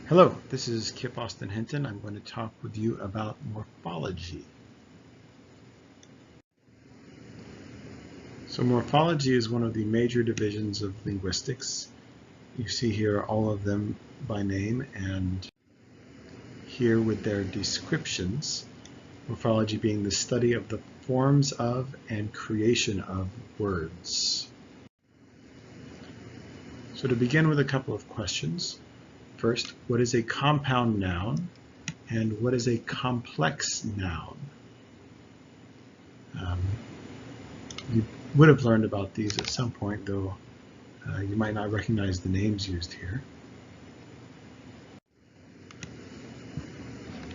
Hello, this is Kip Austin Hinton. I'm going to talk with you about morphology. So morphology is one of the major divisions of linguistics. You see here all of them by name and here with their descriptions. Morphology being the study of the forms of and creation of words. So to begin with a couple of questions. First, what is a compound noun and what is a complex noun? You would have learned about these at some point, though you might not recognize the names used here.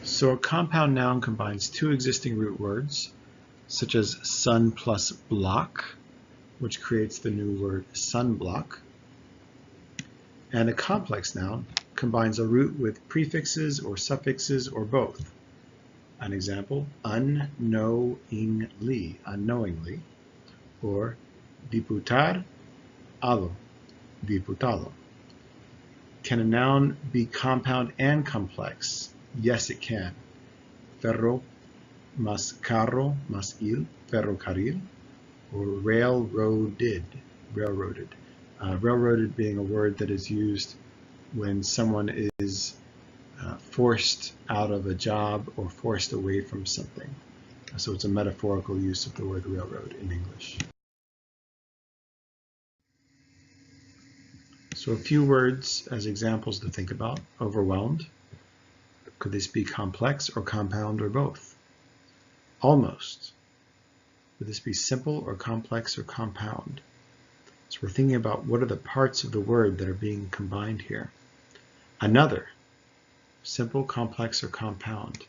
So a compound noun combines two existing root words, such as sun plus block, which creates the new word sunblock. And a complex noun combines a root with prefixes or suffixes or both. An example, unknowingly, unknowingly, or diputar, alo, diputado. Can a noun be compound and complex? Yes, it can. Ferro más carro más il, ferrocarril, or railroaded, railroaded. Railroaded being a word that is used when someone is forced out of a job or forced away from something. So it's a metaphorical use of the word railroad in English. So a few words as examples to think about. Overwhelmed. Could this be complex or compound or both? Almost. Would this be simple or complex or compound? So we're thinking about what are the parts of the word that are being combined here. Another. Simple, complex, or compound.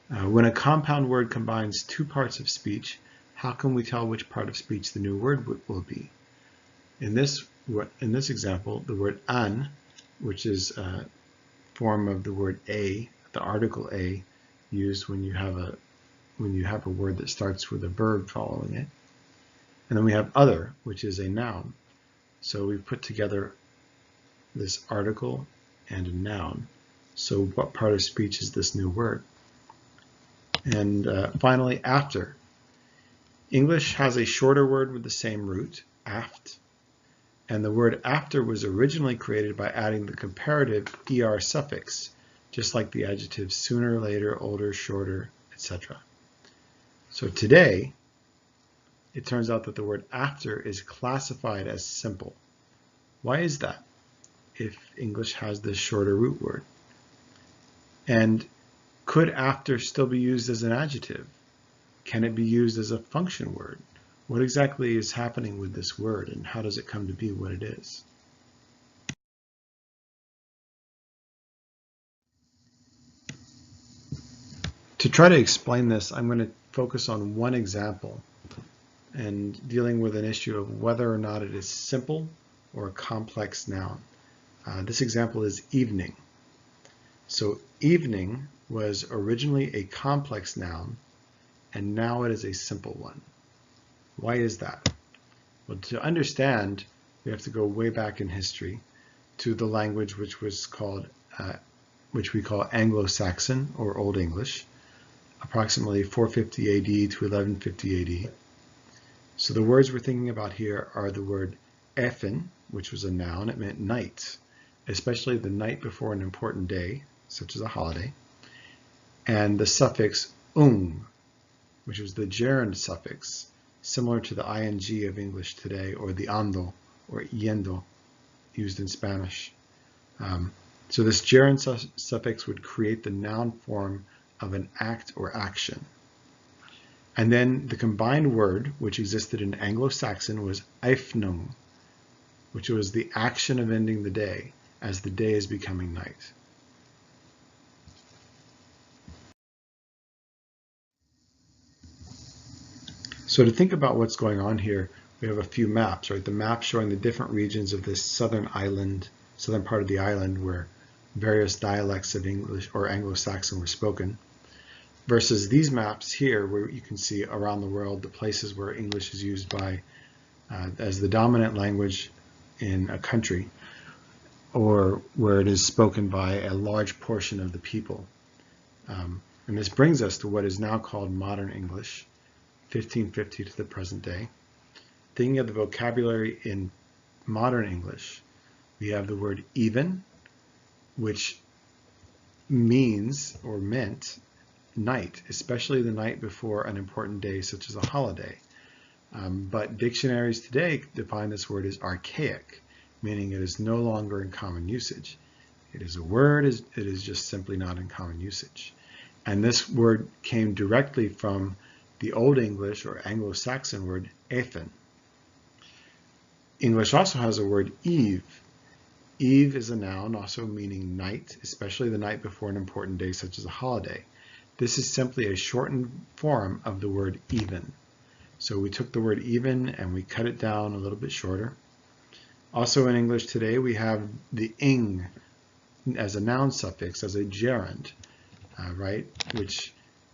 When a compound word combines two parts of speech, how can we tell which part of speech the new word will be? In this example, the word an, which is a form of the word a, the article a, used when you have a word that starts with a verb following it. And then we have other, which is a noun. So we've put together this article and a noun. So what part of speech is this new word? And finally, after. English has a shorter word with the same root, aft. And the word after was originally created by adding the comparative er suffix, just like the adjectives sooner, later, older, shorter, etc. So today, it turns out that the word after is classified as simple. Why is that, if English has this shorter root word? And could after still be used as an adjective? Can it be used as a function word? What exactly is happening with this word and how does it come to be what it is? To try to explain this, I'm going to focus on one example and dealing with an issue of whether or not it is simple or a complex noun. This example is evening. So evening was originally a complex noun and now it is a simple one. Why is that? Well, to understand, we have to go way back in history to the language which was called, which we call Anglo-Saxon or Old English, approximately 450 AD to 1150 AD. So the words we're thinking about here are the word effen, which was a noun. It meant night, especially the night before an important day, such as a holiday, and the suffix which was the gerund suffix, similar to the ing of English today, or the ando or yendo used in Spanish. So this gerund suffix would create the noun form of an act or action. And then the combined word, which existed in Anglo-Saxon, was eifnung, which was the action of ending the day as the day is becoming night. So to think about what's going on here, we have a few maps, right? The map showing the different regions of this southern part of the island where various dialects of English or Anglo-Saxon were spoken, versus these maps here where you can see around the world the places where English is used by as the dominant language in a country. or where it is spoken by a large portion of the people. And this brings us to what is now called modern English, 1550 to the present day. Thinking of the vocabulary in modern English, we have the word even, which means or meant night, especially the night before an important day such as a holiday. But dictionaries today define this word as archaic, meaning it is no longer in common usage. It is a word, it is just simply not in common usage. And this word came directly from the Old English or Anglo-Saxon word ethen. English also has a word eve. Eve is a noun also meaning night, especially the night before an important day such as a holiday. This is simply a shortened form of the word even. So we took the word even and we cut it down a little bit shorter. Also in English today we have the ing as a noun suffix, as a gerund, right? Which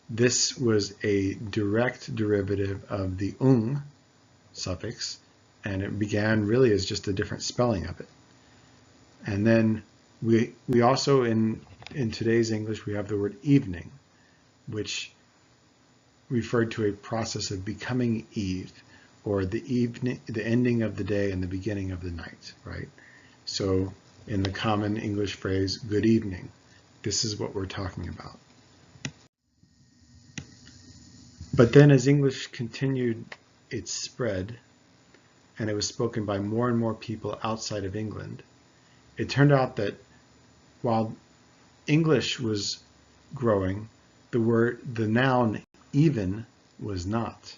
this was a direct derivative of the ung suffix, and it began really as just a different spelling of it. And then we also in today's English we have the word evening, which referred to a process of becoming eve, or the evening, the ending of the day and the beginning of the night, right? So in the common English phrase, good evening, this is what we're talking about. But then as English continued its spread, and it was spoken by more and more people outside of England, it turned out that while English was growing, the noun even was not.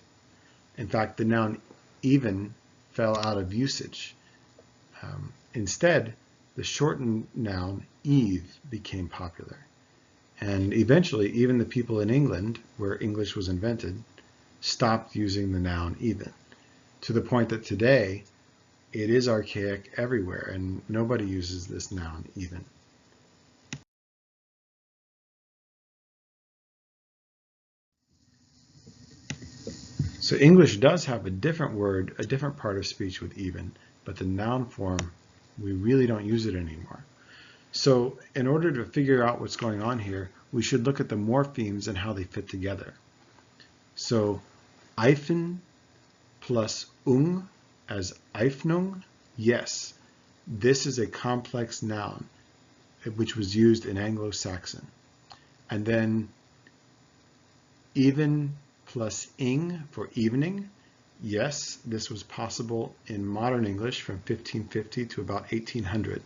In fact, the noun even fell out of usage. Instead, the shortened noun eve became popular. And eventually, even the people in England, where English was invented, stopped using the noun even, to the point that today it is archaic everywhere and nobody uses this noun even. So English does have a different word, a different part of speech with even, but the noun form, we really don't use it anymore. So in order to figure out what's going on here, we should look at the morphemes and how they fit together. So eifen plus ung as eifnung, yes, this is a complex noun which was used in Anglo-Saxon. And then even plus ing for evening, yes, this was possible in modern English from 1550 to about 1800.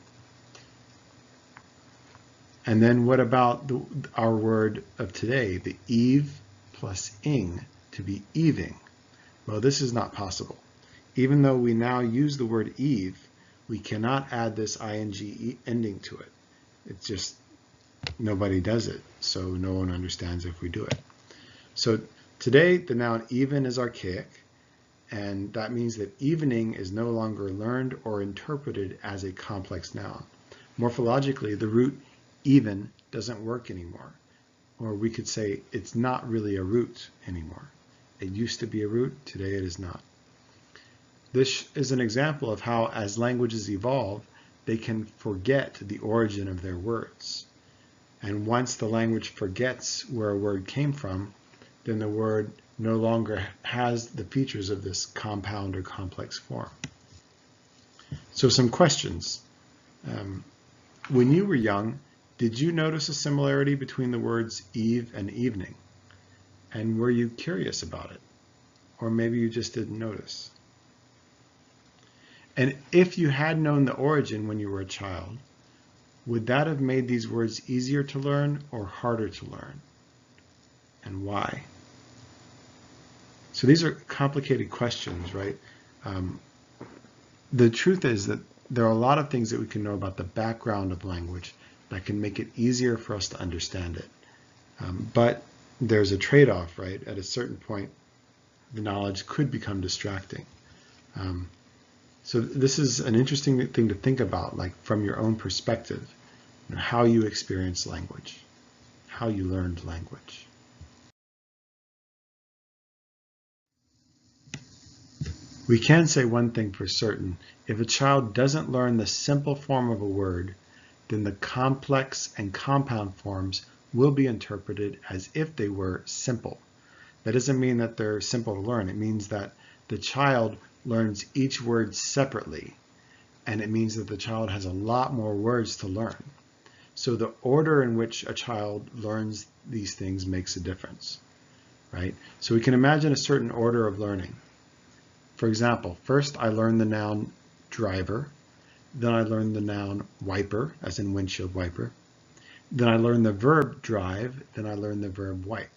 And then what about our word of today, the eve plus ing to be eving? Well, this is not possible. Even though we now use the word eve, we cannot add this ing ending to it. It's just, nobody does it, so no one understands if we do it. So today, the noun even is archaic, and that means that evening is no longer learned or interpreted as a complex noun. Morphologically, the root even doesn't work anymore. Or we could say it's not really a root anymore. It used to be a root, today it is not. This is an example of how, as languages evolve, they can forget the origin of their words. And once the language forgets where a word came from, then the word no longer has the features of this compound or complex form. So some questions. When you were young, did you notice a similarity between the words eve and evening? And were you curious about it? Or maybe you just didn't notice. And if you had known the origin when you were a child, would that have made these words easier to learn or harder to learn? And why? So these are complicated questions, right? The truth is that there are a lot of things that we can know about the background of language that can make it easier for us to understand it. But there's a trade-off, right? At a certain point, the knowledge could become distracting. So this is an interesting thing to think about, like from your own perspective, how you experience language, how you learned language. We can say one thing for certain. If a child doesn't learn the simple form of a word, then the complex and compound forms will be interpreted as if they were simple. That doesn't mean that they're simple to learn. It means that the child learns each word separately, and it means that the child has a lot more words to learn. So the order in which a child learns these things makes a difference, right? So we can imagine a certain order of learning. For example, first I learn the noun driver, then I learn the noun wiper, as in windshield wiper, then I learn the verb drive, then I learn the verb wipe.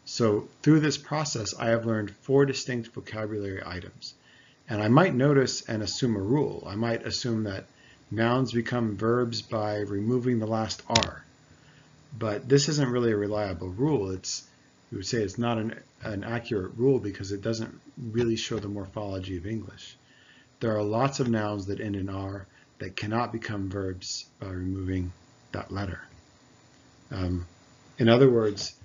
So through this process, I have learned 4 distinct vocabulary items. And I might notice and assume a rule. I might assume that nouns become verbs by removing the last R. But this isn't really a reliable rule. We would say it's not an accurate rule because it doesn't really show the morphology of English. There are lots of nouns that end in R that cannot become verbs by removing that letter. In other words,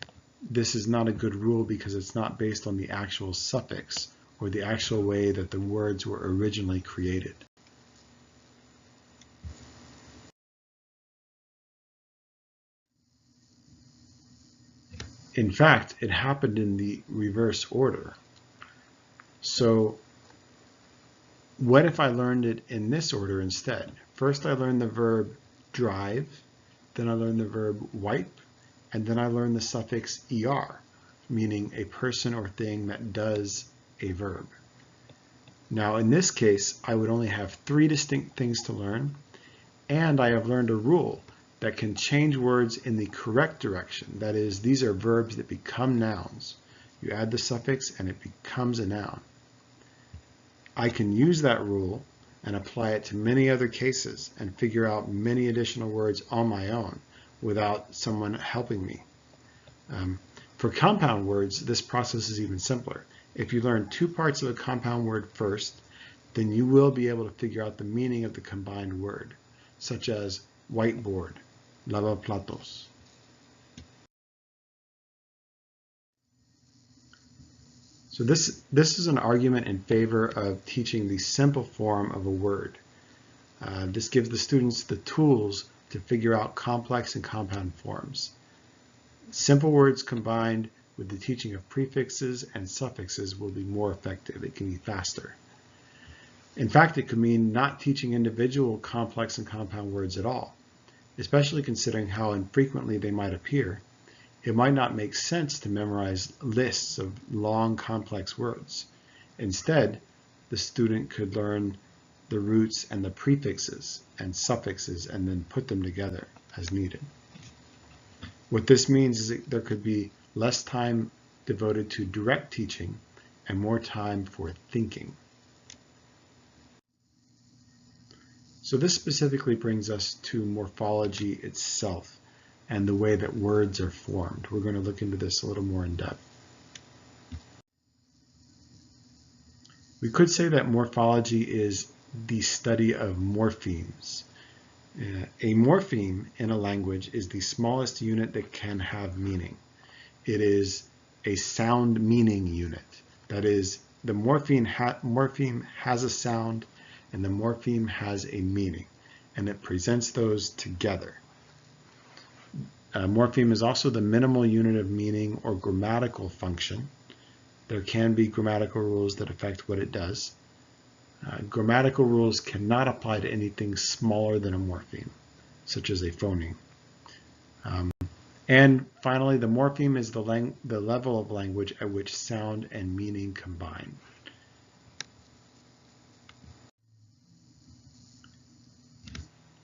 this is not a good rule because it's not based on the actual suffix or the actual way that the words were originally created. In fact, it happened in the reverse order. So what if I learned it in this order instead? First I learned the verb drive, then I learned the verb wipe, and then I learned the suffix er, meaning a person or thing that does a verb. Now in this case, I would only have 3 distinct things to learn, and I have learned a rule that can change words in the correct direction. That is, these are verbs that become nouns. You add the suffix and it becomes a noun. I can use that rule and apply it to many other cases and figure out many additional words on my own without someone helping me. For compound words, this process is even simpler. If you learn 2 parts of a compound word first, then you will be able to figure out the meaning of the combined word, such as whiteboard, lavaplatos. So this is an argument in favor of teaching the simple form of a word. This gives the students the tools to figure out complex and compound forms. Simple words combined with the teaching of prefixes and suffixes will be more effective. It can be faster. In fact, it could mean not teaching individual complex and compound words at all, especially considering how infrequently they might appear. It might not make sense to memorize lists of long, complex words. Instead, the student could learn the roots and the prefixes and suffixes and then put them together as needed. What this means is that there could be less time devoted to direct teaching and more time for thinking. So this specifically brings us to morphology itself and the way that words are formed. We're going to look into this a little more in depth. We could say that morphology is the study of morphemes. A morpheme in a language is the smallest unit that can have meaning. It is a sound meaning unit. That is, the morpheme has a sound and the morpheme has a meaning, and it presents those together. A morpheme is also the minimal unit of meaning or grammatical function. There can be grammatical rules that affect what it does. Grammatical rules cannot apply to anything smaller than a morpheme, such as a phoneme. And finally, the morpheme is the level of language at which sound and meaning combine.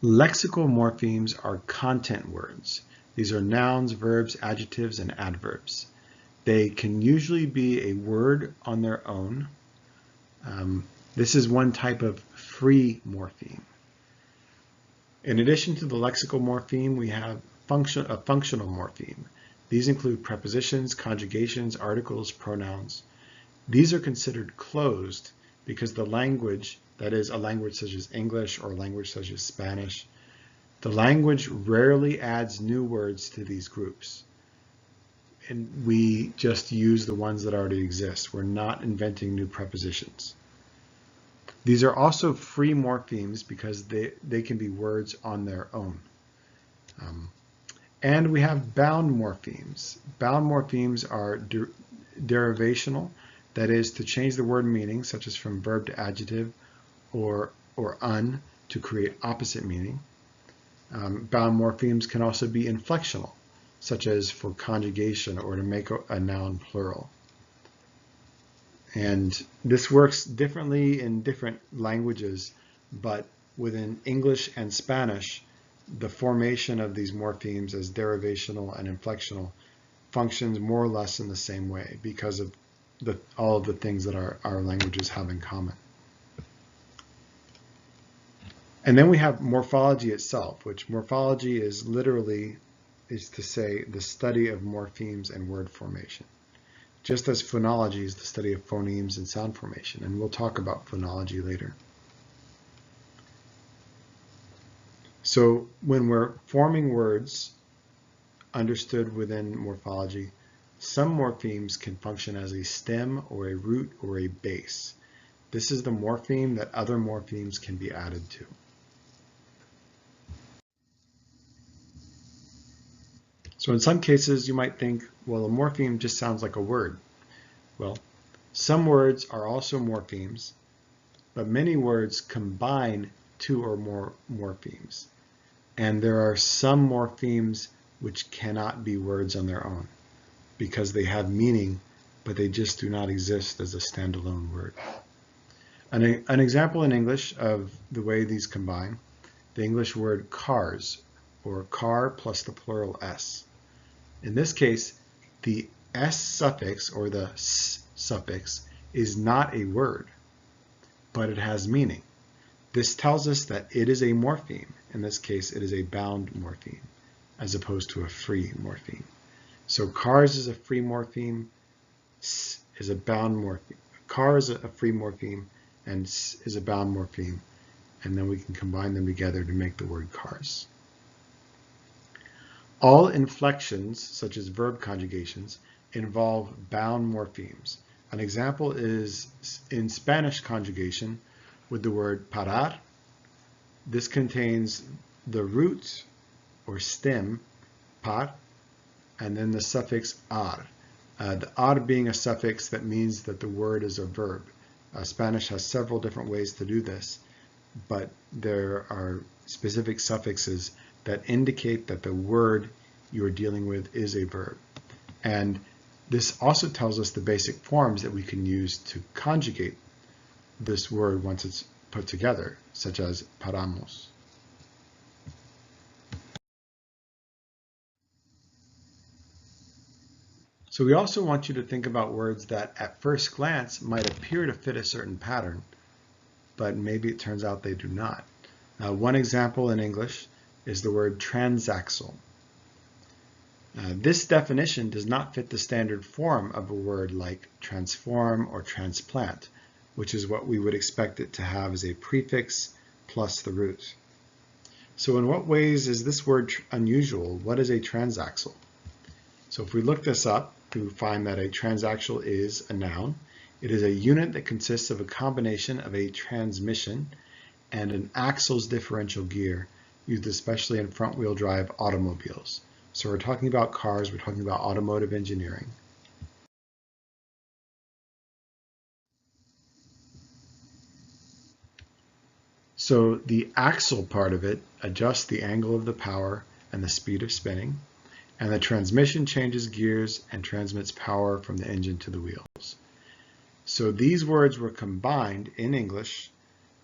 Lexical morphemes are content words. These are nouns, verbs, adjectives, and adverbs. They can usually be a word on their own. This is one type of free morpheme. In addition to the lexical morpheme, we have a functional morpheme. These include prepositions, conjugations, articles, pronouns. These are considered closed because the language, that is a language such as English or a language such as Spanish, the language rarely adds new words to these groups. And we just use the ones that already exist. We're not inventing new prepositions. These are also free morphemes because they can be words on their own. And we have bound morphemes. Bound morphemes are derivational, that is, to change the word meaning, such as from verb to adjective or un, to create opposite meaning. Bound morphemes can also be inflectional, such as for conjugation or to make a noun plural. And this works differently in different languages, but within English and Spanish, the formation of these morphemes as derivational and inflectional functions more or less in the same way because of all of the things that our languages have in common. And then we have morphology itself, which morphology is to say the study of morphemes and word formation, just as phonology is the study of phonemes and sound formation, and we'll talk about phonology later. So when we're forming words understood within morphology, some morphemes can function as a stem or a root or a base. This is the morpheme that other morphemes can be added to. So in some cases, you might think, well, a morpheme just sounds like a word. Well, some words are also morphemes, but many words combine two or more morphemes. And there are some morphemes which cannot be words on their own because they have meaning, but they just do not exist as a standalone word. An example in English of the way these combine, the English word cars, or car plus the plural s. In this case, the s suffix or the s suffix is not a word, but it has meaning. This tells us that it is a morpheme. In this case, it is a bound morpheme, as opposed to a free morpheme. So cars is a free morpheme, s is a bound morpheme. Car is a free morpheme, and s is a bound morpheme. And then we can combine them together to make the word cars. All inflections, such as verb conjugations, involve bound morphemes. An example is in Spanish conjugation with the word parar. This contains the root or stem, par, and then the suffix ar. The ar being a suffix that means that the word is a verb. Spanish has several different ways to do this, but there are specific suffixes that indicate that the word you're dealing with is a verb. And this also tells us the basic forms that we can use to conjugate this word once it's put together, such as paramos. So we also want you to think about words that at first glance might appear to fit a certain pattern, but maybe it turns out they do not. One example in English is the word transaxle. This definition does not fit the standard form of a word like transform or transplant, which is what we would expect it to have as a prefix plus the root. So in what ways is this word unusual? What is a transaxle? So if we look this up, we find that a transaxle is a noun. It is a unit that consists of a combination of a transmission and an axle's differential gear, used especially in front-wheel drive automobiles. So we're talking about cars, we're talking about automotive engineering. So the axle part of it adjusts the angle of the power and the speed of spinning, and the transmission changes gears and transmits power from the engine to the wheels. So these words were combined in English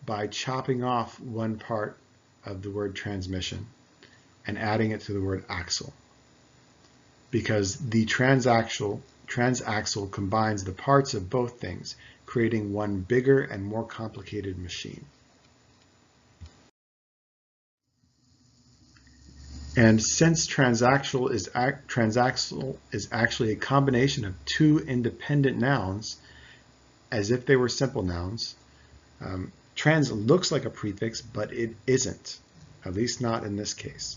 by chopping off one part of the word transmission and adding it to the word axle, because the transaxle combines the parts of both things, creating one bigger and more complicated machine. And since transaxle is actually a combination of two independent nouns, as if they were simple nouns, trans looks like a prefix, but it isn't, at least not in this case.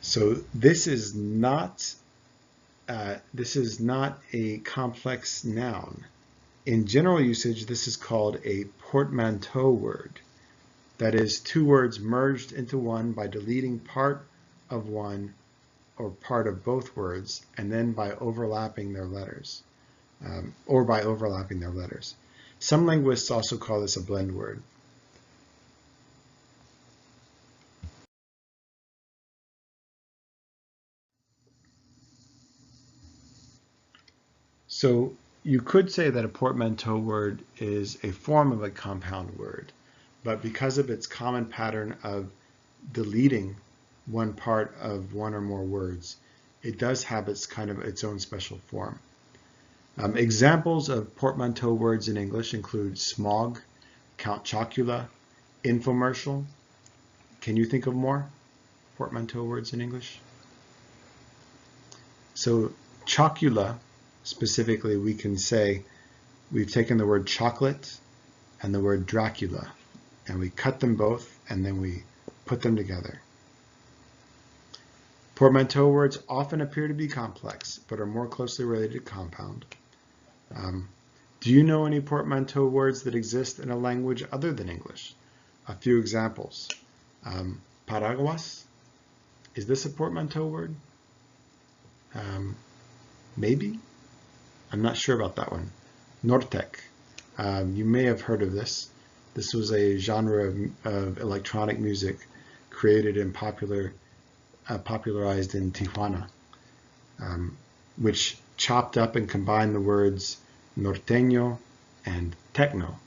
So this is not a complex noun. In general usage, this is called a portmanteau word. That is, two words merged into one by deleting part of one or part of both words, and then by overlapping their letters, Some linguists also call this a blend word. So you could say that a portmanteau word is a form of a compound word, but because of its common pattern of deleting one part of one or more words, it does have its own special form. Examples of portmanteau words in English include smog, Count Chocula, infomercial. Can you think of more portmanteau words in English? So chocula, specifically, we can say we've taken the word chocolate and the word Dracula, and we cut them both and then we put them together. Portmanteau words often appear to be complex, but are more closely related to compound. Do you know any portmanteau words that exist in a language other than English? A few examples. Paraguas, is this a portmanteau word? Maybe? I'm not sure about that one. Nortec, you may have heard of this. This was a genre of electronic music created and popularized in Tijuana, which chopped up and combined the words norteño and techno.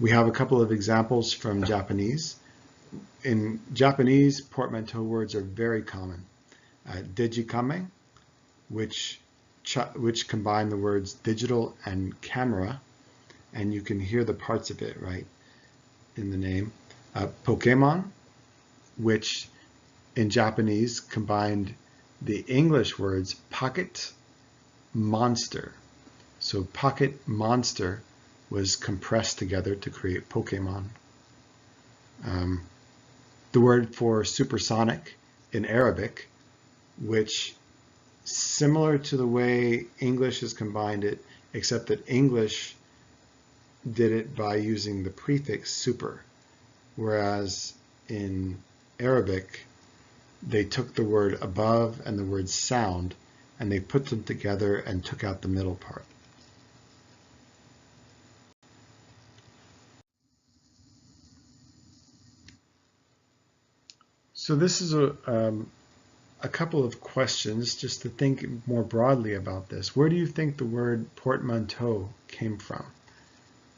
We have a couple of examples from Japanese. In Japanese, portmanteau words are very common. Dejikame, which combine the words digital and camera, and you can hear the parts of it right in the name. Pokemon, which in Japanese combined the English words pocket, monster. So pocket, monster was compressed together to create Pokemon. The word for supersonic in Arabic, which similar to the way English has combined it, except that English did it by using the prefix super, whereas in Arabic, they took the word above and the word sound, and they put them together and took out the middle part. So this is a couple of questions just to think more broadly about this. Where do you think the word portmanteau came from?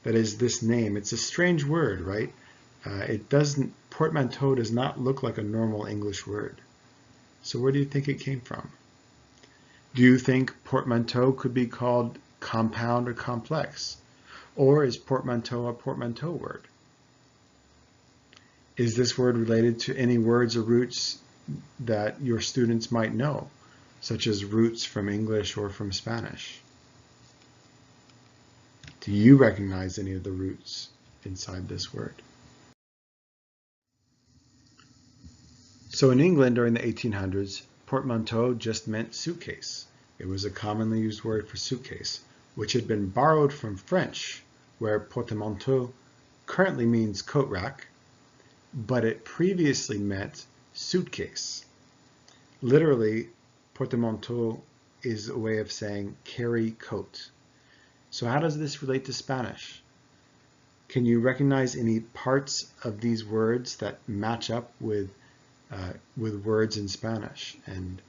That is, this name. It's a strange word, right? Portmanteau does not look like a normal English word. So where do you think it came from? Do you think portmanteau could be called compound or complex? Or is portmanteau a portmanteau word? Is this word related to any words or roots that your students might know, such as roots from English or from Spanish? Do you recognize any of the roots inside this word? So in England during the 1800s, portmanteau just meant suitcase. It was a commonly used word for suitcase, which had been borrowed from French, where portemanteau currently means coat rack, but it previously meant suitcase. Literally, portemanteau is a way of saying carry coat. So how does this relate to Spanish? Can you recognize any parts of these words that match up with words in Spanish? And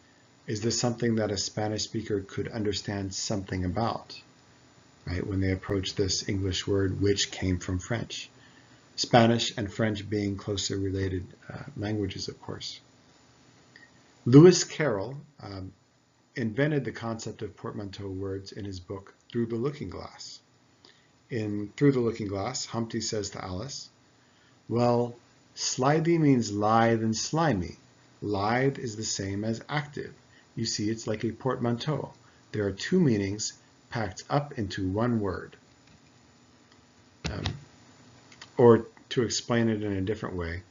is this something that a Spanish speaker could understand something about, right, when they approach this English word which came from French? Spanish and French being closely related languages, of course. Lewis Carroll invented the concept of portmanteau words in his book, Through the Looking Glass. In Through the Looking Glass, Humpty says to Alice, well, slithy means lithe and slimy. Lithe is the same as active. You see, it's like a portmanteau. There are two meanings packed up into one word. Or to explain it in a different way,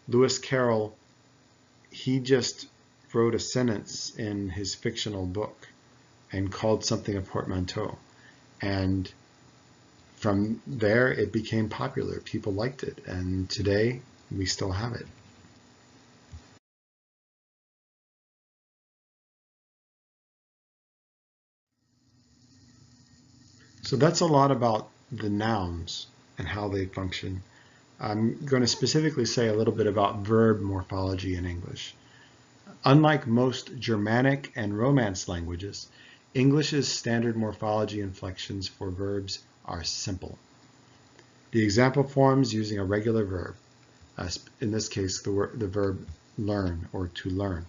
Lewis Carroll, he just wrote a sentence in his fictional book and called something a portmanteau. And from there, it became popular. People liked it. And today, we still have it. So that's a lot about the nouns and how they function. I'm going to specifically say a little bit about verb morphology in English. Unlike most Germanic and Romance languages, English's standard morphology inflections for verbs are simple. The example forms using a regular verb, in this case the verb learn or to learn.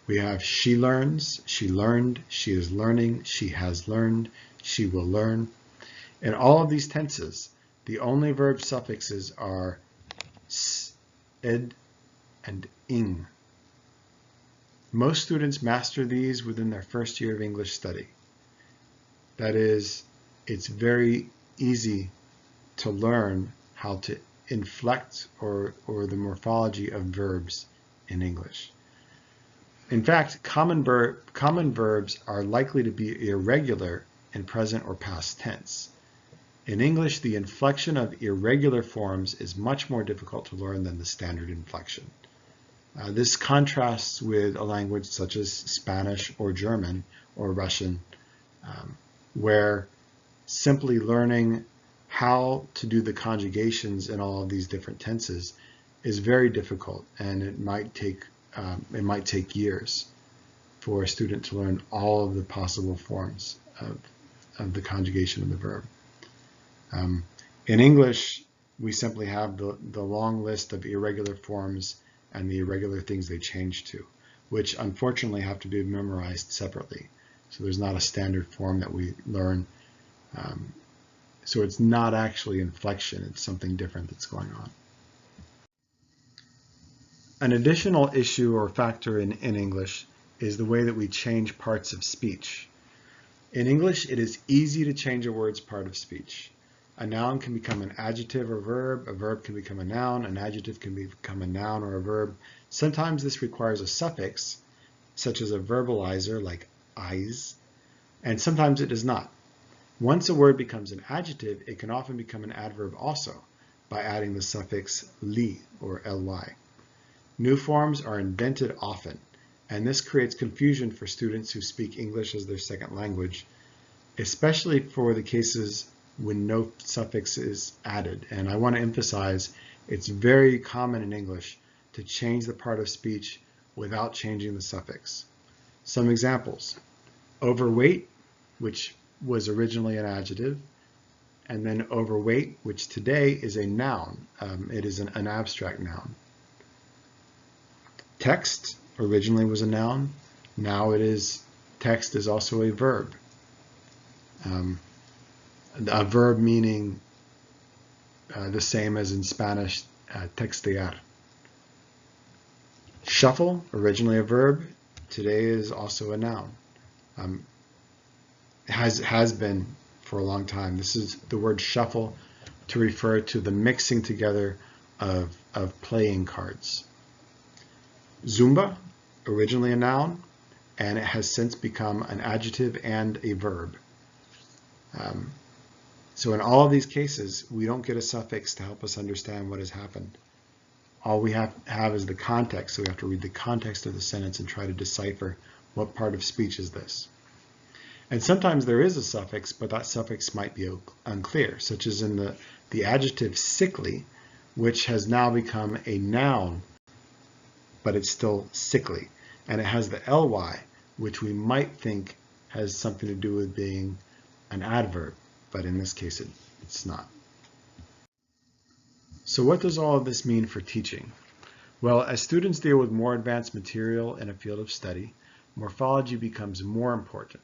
We have she learns, she learned, she is learning, she has learned, she will learn. In all of these tenses, the only verb suffixes are s, ed, and ing. Most students master these within their first year of English study. That is, it's very easy to learn how to inflect or the morphology of verbs in English. In fact, common verbs are likely to be irregular in present or past tense. In English, the inflection of irregular forms is much more difficult to learn than the standard inflection. This contrasts with a language such as Spanish or German or Russian, where simply learning how to do the conjugations in all of these different tenses is very difficult, and it might take years for a student to learn all of the possible forms of the conjugation of the verb. In English, we simply have the long list of irregular forms and the irregular things they change to, which unfortunately have to be memorized separately. So there's not a standard form that we learn. So it's not actually inflection, it's something different that's going on. An additional issue or factor in English is the way that we change parts of speech. In English, it is easy to change a word's part of speech. A noun can become an adjective or verb, a verb can become a noun, an adjective can become a noun or a verb. Sometimes this requires a suffix, such as a verbalizer like eyes, and sometimes it does not. Once a word becomes an adjective, it can often become an adverb also by adding the suffix li or ly. New forms are invented often, and this creates confusion for students who speak English as their second language, especially for the cases when no suffix is added. And I want to emphasize it's very common in English to change the part of speech without changing the suffix. Some examples: overweight, which was originally an adjective, and then overweight, which today is a noun. It is an abstract noun. Text originally was a noun. Now text is also a verb. A verb meaning the same as in Spanish, textear. Shuffle, originally a verb, today is also a noun. Has been for a long time. This is the word shuffle to refer to the mixing together of playing cards. Zumba, originally a noun, and it has since become an adjective and a verb. So in all of these cases, we don't get a suffix to help us understand what has happened. All we have is the context, so we have to read the context of the sentence and try to decipher what part of speech is this. And sometimes there is a suffix, but that suffix might be unclear, such as in the adjective sickly, which has now become a noun, but it's still sickly. And it has the ly, which we might think has something to do with being an adverb, but in this case it's not. So what does all of this mean for teaching? Well, as students deal with more advanced material in a field of study, morphology becomes more important.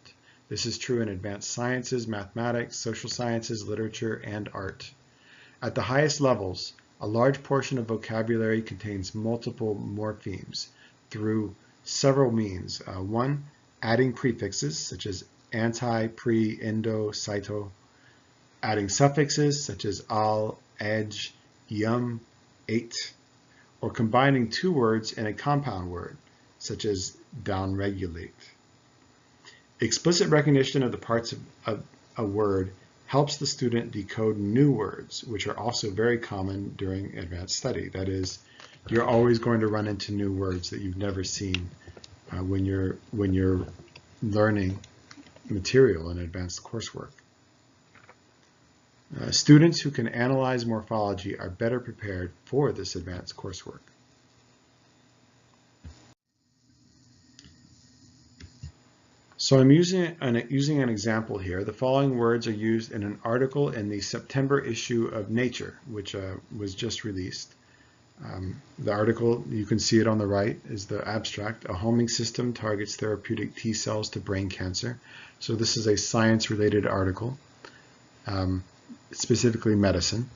This is true in advanced sciences, mathematics, social sciences, literature, and art. At the highest levels, a large portion of vocabulary contains multiple morphemes through several means. One, adding prefixes such as anti, pre, indo, cyto, adding suffixes such as al, edge, yum, ate, or combining two words in a compound word such as downregulate. Explicit recognition of the parts of a word helps the student decode new words, which are also very common during advanced study. That is, you're always going to run into new words that you've never seen when you're learning material in advanced coursework. Students who can analyze morphology are better prepared for this advanced coursework. So I'm using an example here. The following words are used in an article in the September issue of Nature, which was just released. The article, you can see it on the right, is the abstract. A homing system targets therapeutic T cells to brain cancer. So this is a science-related article, specifically medicine.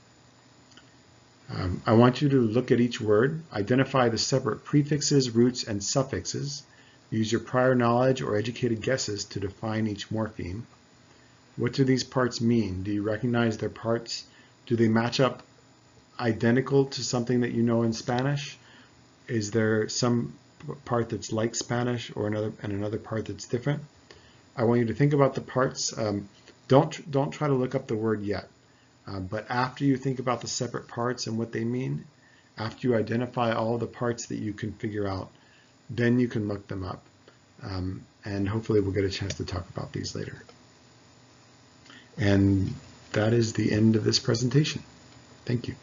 I want you to look at each word, identify the separate prefixes, roots, and suffixes. Use your prior knowledge or educated guesses to define each morpheme. What do these parts mean? Do you recognize their parts? Do they match up identical to something that you know in Spanish? Is there some part that's like Spanish or another part that's different? I want you to think about the parts. Don't try to look up the word yet, but after you think about the separate parts and what they mean, after you identify all the parts that you can figure out, then you can look them up. And hopefully we'll get a chance to talk about these later. And that is the end of this presentation. Thank you.